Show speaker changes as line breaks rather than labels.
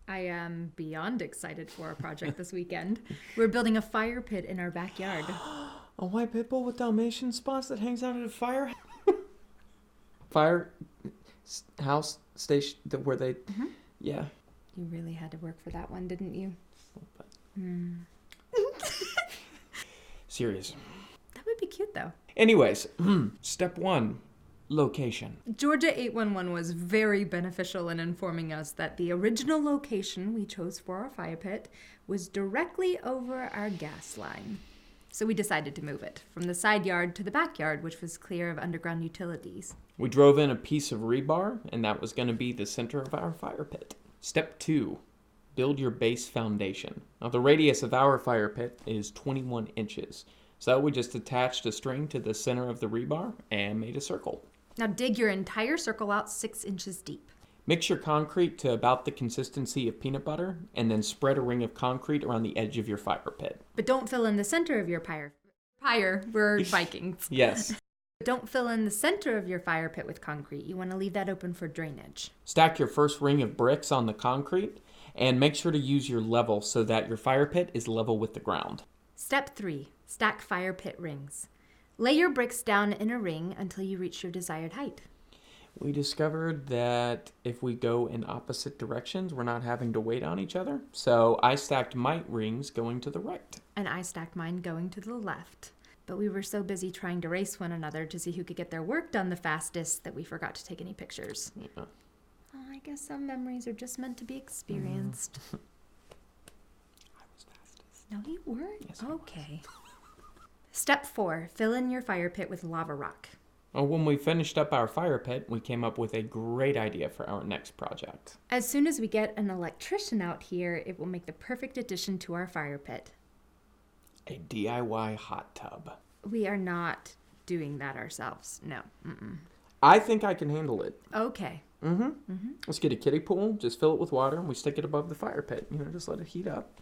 I am beyond excited for our project this weekend. We're building a fire pit in our backyard.
A white pit bull with Dalmatian spots that hangs out at a fire house station where they, yeah.
You really had to work for that one, didn't you?
Serious.
That would be cute, though.
Anyways, step 1, location.
Georgia 811 was very beneficial in informing us that the original location we chose for our fire pit was directly over our gas line. So we decided to move it from the side yard to the backyard, which was clear of underground utilities.
We drove in a piece of rebar, and that was going to be the center of our fire pit. Step 2, build your base foundation. Now, the radius of our fire pit is 21 inches. So we just attached a string to the center of the rebar and made a circle.
Now dig your entire circle out 6 inches deep.
Mix your concrete to about the consistency of peanut butter, and then spread a ring of concrete around the edge of your fire pit.
But don't fill in the center of your we're Vikings.
Yes.
Don't fill in the center of your fire pit with concrete. You want to leave that open for drainage.
Stack your first ring of bricks on the concrete, and make sure to use your level so that your fire pit is level with the ground.
Step 3, stack fire pit rings. Lay your bricks down in a ring until you reach your desired height.
We discovered that if we go in opposite directions, we're not having to wait on each other. So I stacked my rings going to the right.
And I stacked mine going to the left. But we were so busy trying to race one another to see who could get their work done the fastest that we forgot to take any pictures.
Yeah.
Oh, I guess some memories are just meant to be experienced.
I was fastest.
No, you weren't?
Yes,
okay. Step 4, fill in your fire pit with lava rock.
Well, when we finished up our fire pit, we came up with a great idea for our next project.
As soon as we get an electrician out here, it will make the perfect addition to our fire pit.
A DIY hot tub.
We are not doing that ourselves. No. Mm-mm.
I think I can handle it.
Okay.
Let's get a kiddie pool, just fill it with water, and we stick it above the fire pit. Just let it heat up.